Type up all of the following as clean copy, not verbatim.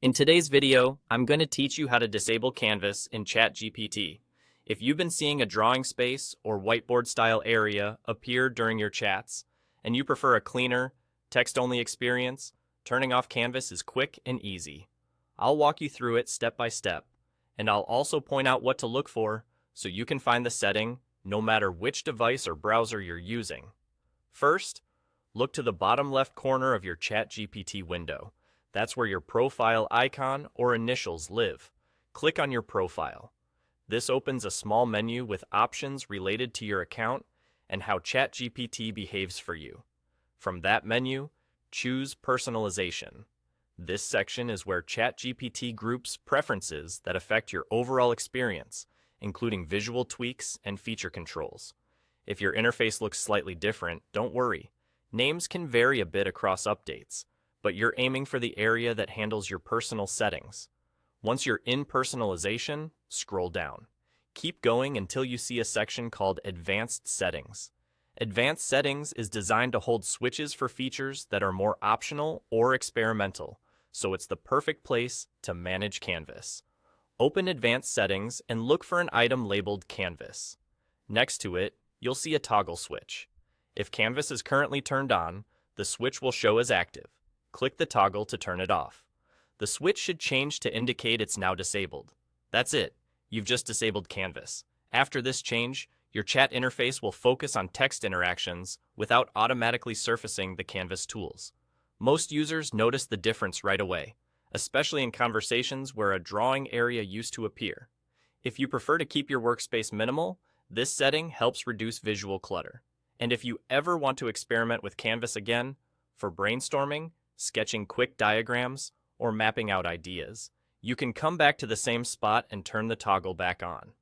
In today's video, I'm going to teach you how to disable Canvas in ChatGPT. If you've been seeing a drawing space or whiteboard style area appear during your chats, and you prefer a cleaner, text-only experience, turning off Canvas is quick and easy. I'll walk you through it step by step, and I'll also point out what to look for so you can find the setting no matter which device or browser you're using. First, look to the bottom left corner of your ChatGPT window. That's where your profile icon or initials live. Click on your profile. This opens a small menu with options related to your account and how ChatGPT behaves for you. From that menu, choose Personalization. This section is where ChatGPT groups preferences that affect your overall experience, including visual tweaks and feature controls. If your interface looks slightly different, don't worry. Names can vary a bit across updates, but you're aiming for the area that handles your personal settings. Once you're in Personalization, scroll down. Keep going until you see a section called Advanced Settings. Advanced Settings is designed to hold switches for features that are more optional or experimental, so it's the perfect place to manage Canvas. Open Advanced Settings and look for an item labeled Canvas. Next to it, you'll see a toggle switch. If Canvas is currently turned on, the switch will show as active. Click the toggle to turn it off. The switch should change to indicate it's now disabled. That's it. You've just disabled Canvas. After this change, your chat interface will focus on text interactions without automatically surfacing the Canvas tools. Most users notice the difference right away, especially in conversations where a drawing area used to appear. If you prefer to keep your workspace minimal, this setting helps reduce visual clutter. And if you ever want to experiment with Canvas again, for brainstorming, sketching quick diagrams, or mapping out ideas, you can come back to the same spot and turn the toggle back on.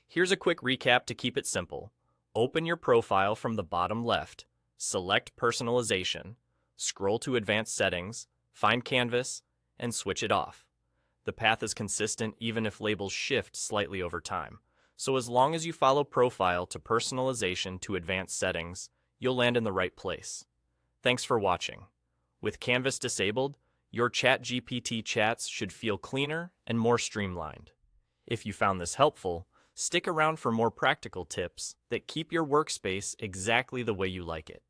Here's a quick recap to keep it simple. Open your profile from the bottom left, select Personalization, scroll to Advanced Settings, find Canvas, and switch it off. The path is consistent even if labels shift slightly over time, so as long as you follow Profile to Personalization to Advanced Settings, you'll land in the right place. Thanks for watching. With Canvas disabled, your ChatGPT chats should feel cleaner and more streamlined. If you found this helpful, stick around for more practical tips that keep your workspace exactly the way you like it.